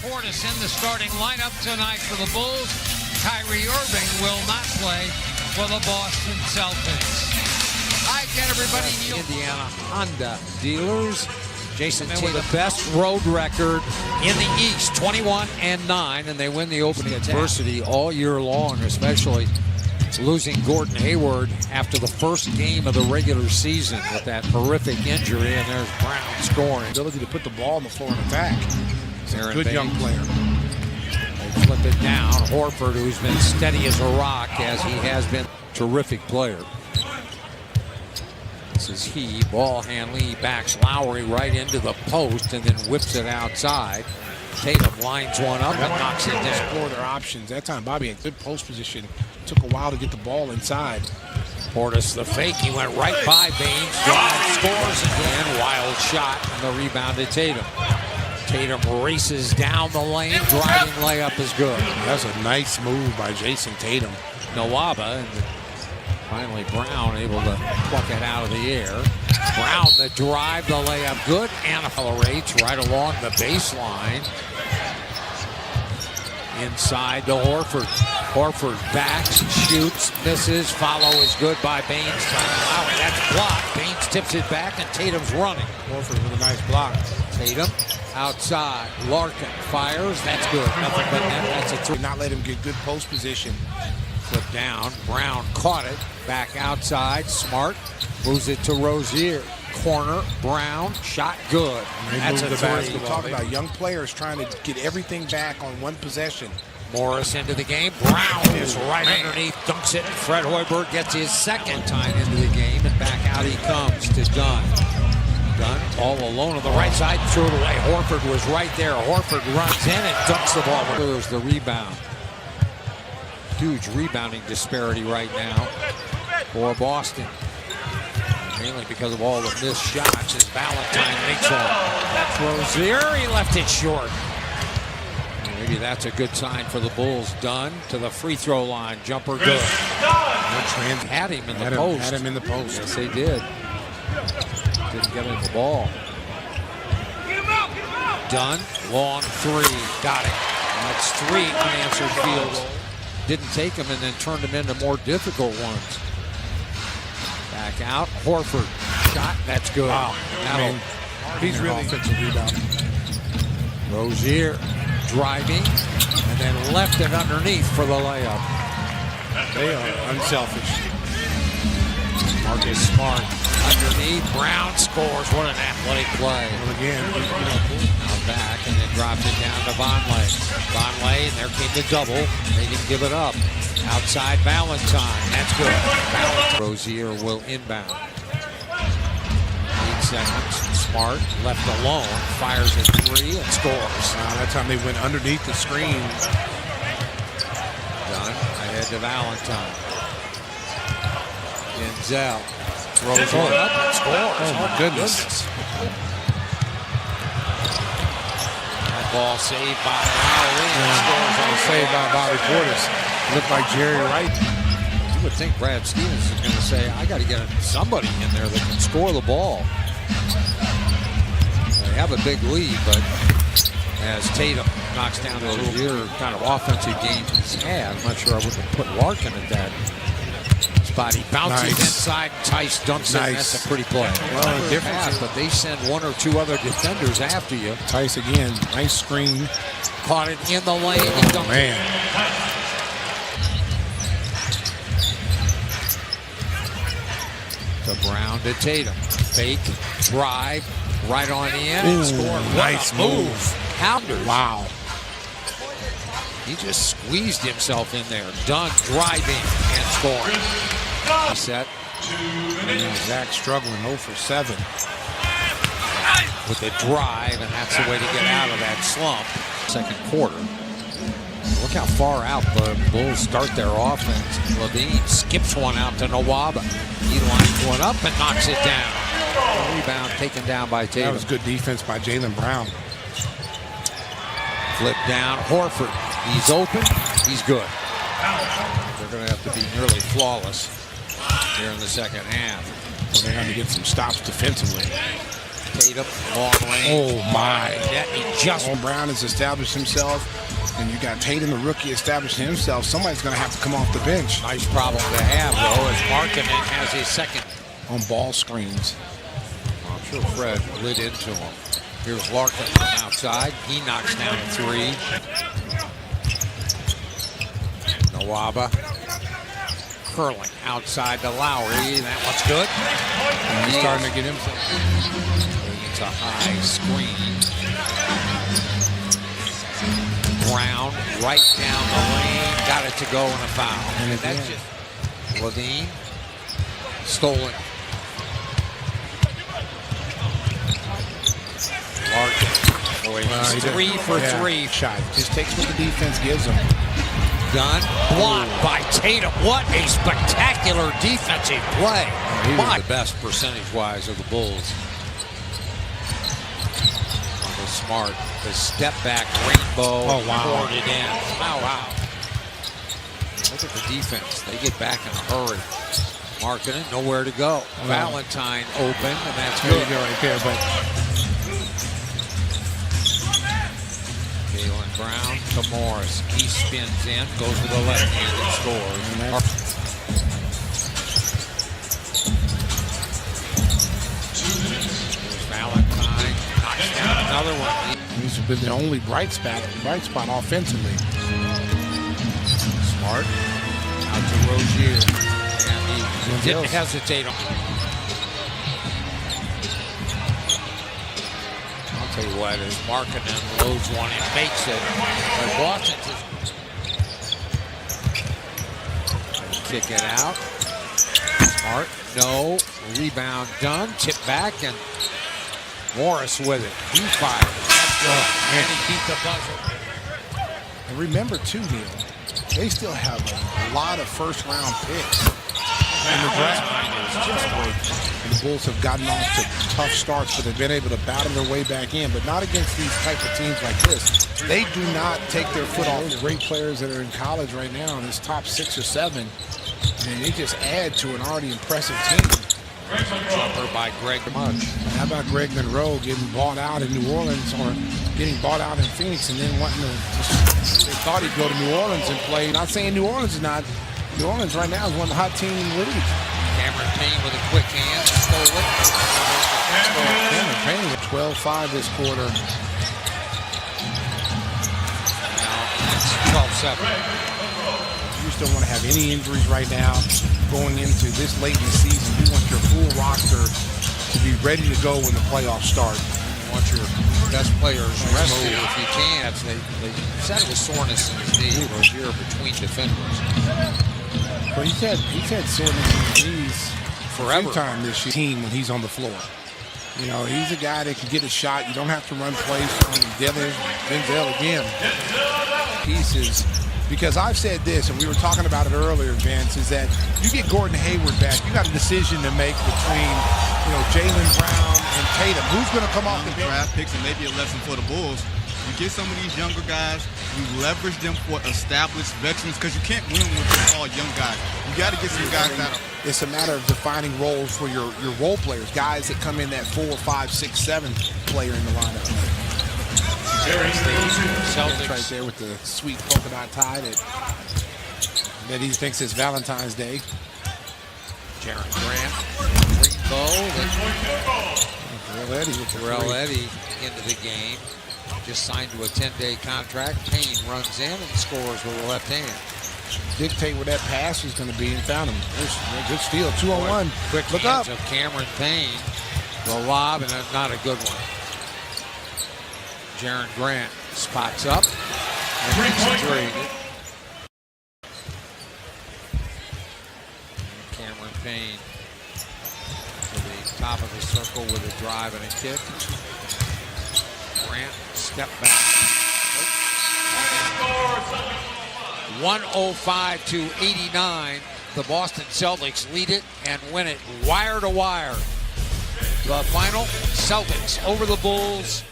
Portis in the starting lineup tonight for the Bulls. Kyrie Irving will not play for the Boston Celtics. Hi again, everybody. Indiana Honda dealers. Jason Tatum, the best road record in the East, 21-9, and they win the opening adversity all year long, especially losing Gordon Hayward after the first game of the regular season with that horrific injury, and there's Brown scoring. Ability to put the ball on the floor and attack. Aaron Good Baines. young player. They flip it down. Horford, who's been steady as a rock, as he has been. Terrific player. This is he, ball handling. He backs Lowry right into the post and then whips it outside. Tatum lines one up and knocks it down. Explore their options. That time, Bobby in good post position. Took a while to get the ball inside. Portis, the fake. He went right by Baines. Drive, scores again. Wild shot, and the rebound to Tatum. Tatum races down the lane. Driving layup is good. That's a nice move by Jason Tatum. Nawaba, and finally Brown able to pluck it out of the air. Brown, the drive, the layup, good, and accelerates right along the baseline. Inside to Horford. Horford backs, shoots, misses. Follow is good by Baines. Lowry, that's blocked. Baines tips it back, and Tatum's running. Horford with a nice block. Tatum outside. Larkin fires. That's good. Nothing but net. That's a three. Did not let him get good post position. Flip down. Brown caught it. Back outside. Smart moves it to Rozier. Corner. Brown. Shot good. That's a three. We talk about young players trying to get everything back on one possession. Morris into the game. Brown is right underneath. Dunks it. Fred Hoiberg gets his second time into the game. And back out he comes to Dunn. Dunn all alone on the right side. Threw it away. Horford was right there. Horford runs in and dunks the ball. There's the rebound. Huge rebounding disparity right now for Boston. Mainly because of all the missed shots as Valentine makes one. That's Rozier. He left it short. Maybe that's a good sign for the Bulls. Dunn to the free throw line. Jumper good. Had him in the post. Had him in the post. Yes, they did. Didn't get in the ball. Dunn, long three. Got it. That's three unanswered field goals. Didn't take them and then turned them into more difficult ones. Back out. Horford. Shot. That's good. Wow. He's really offensive rebound. Rozier driving and then left it underneath for the layup. They are unselfish. Marcus Smart underneath. Brown scores. What an athletic play. Well, again, now back and then dropped it down to Vonleh. Vonleh, and there came the double. They didn't give it up. Outside Valentine. That's good. Valentine. Rozier will inbound. 8 seconds. Smart left alone. Fires a three and scores. That time they went underneath the screen. Dunn ahead to Valentine. Denzel throws one up and scores. Oh my goodness. That ball saved by Lowry and scores. Saved by Bobby Portis. Looked like Jerry Wright. You would think Brad Stevens is going to say, I got to get somebody in there that can score the ball. They have a big lead, but as Tatum knocks down those kind of offensive games he's had, I'm not sure I would have put Larkin at that spot. He bounces inside, Tice dunks it. That's a pretty play. Well, the difference, but they send one or two other defenders after you. Tice again, nice screen. Caught it in the lane. He dunked man. To Brown to Tatum. Fake, drive, right on in. Ooh, score. Nice move. Pounders. Wow. He just squeezed himself in there. Dunn driving and scoring. Set. Zach struggling 0 for 7. With the drive, and that's the way to get out of that slump. Second quarter. Look how far out the Bulls start their offense. Levine skips one out to Nawaba. He lines one up and knocks it down. Rebound taken down by Tatum. That was good defense by Jaylen Brown. Flip down, Horford. He's open. He's good. They're going to have to be nearly flawless here in the second half. Well, they're going to get some stops defensively. Tatum, long range. Oh, my. Net, he just Brown has established himself, and you got Tatum, the rookie, establishing himself. Somebody's going to have to come off the bench. nice problem to have, though, as Markkanen has his second. On ball screens. I'm sure Fred lit into him. Here's Larkin from outside. He knocks down a three. Nawaba curling outside to Lowry. That one's good. And he's starting to get himself. It's a high screen. Brown right down the lane. Got it to go in a foul. And that's just Levine. Stolen. Larkin. Boy, he's 3 for 3. Shot. Just takes what the defense gives him. Done. Blocked by Tatum. What a spectacular defensive play. He was the best percentage-wise of the Bulls. The Smart. The step-back rainbow. Oh, wow. Poured it in. Wow. Look at the defense. They get back in a hurry. Markkanen, nowhere to go. Valentine open, and that's There good. you go right there, but Jaylen Brown to Morris. He spins in, goes to the left hand and scores. There's Valentine. Knocks down another one. he's been the only bright spot offensively. Smart. Out to Rozier. And he didn't hesitate on. I'll tell you what, as Markkanen loads one and makes it. But Boston just kick it out. Smart, no. Rebound done. Tip back, and Morris with it. He fires. And he beat the buzzer. And remember, too, Neil, they still have a lot of first-round picks in the draft. It's just great. And the Bulls have gotten off to tough starts, but they've been able to battle their way back in, but not against these type of teams like this. They do not take their foot off the great players that are in college right now in this top 6 or 7, and they just add to an already impressive team. Jumper by Greg Monroe. How about Greg Monroe getting bought out in New Orleans, or getting bought out in Phoenix, and then wanting to they thought he'd go to New Orleans and play. Not saying New Orleans is not. New Orleans right now is one of the hot teams in the league. Cameron Payne with a quick hand. Stole it. Cameron Payne with 12-5 this quarter. Now it's 12-7. You just don't want to have any injuries right now going into this late in the season. You want your full roster to be ready to go when the playoffs start. You want your best players rested if you can. They said it was soreness in his knee. Rozier between defenders. But he's had soreness in his knees Forever. time this year. Team when he's on the floor. You know, he's a guy that can get a shot. You don't have to run plays on Denzel again. Pieces. Because I've said this, and we were talking about it earlier, Vince, is that you get Gordon Hayward back, you got a decision to make between, Jaylen Brown and Tatum. Who's going to come off the bench? Draft picks, and maybe a lesson for the Bulls. You get some of these younger guys, you leverage them for established veterans, because you can't win with all young guys. You got to get some guys out of. It's a matter of defining roles for your role players, guys that come in that 4, 5, 6, 7 player in the lineup. Celtics right there with the sweet polka dot tie that he thinks is Valentine's Day. Jaren Grant. Rainbow. Terrell Eddy into the game. Just signed to a 10-day contract. Payne runs in and scores with the left hand. Dictate where that pass was going to be and found him. There's a good steal. 2-on-1. Quick Look up. of Cameron Payne. The lob, and not a good one. Jaren Grant spots up and makes a three. Cameron Payne to the top of the circle with a drive and a kick. Grant step back. 105-89. The Boston Celtics lead it and win it wire to wire. The final, Celtics over the Bulls.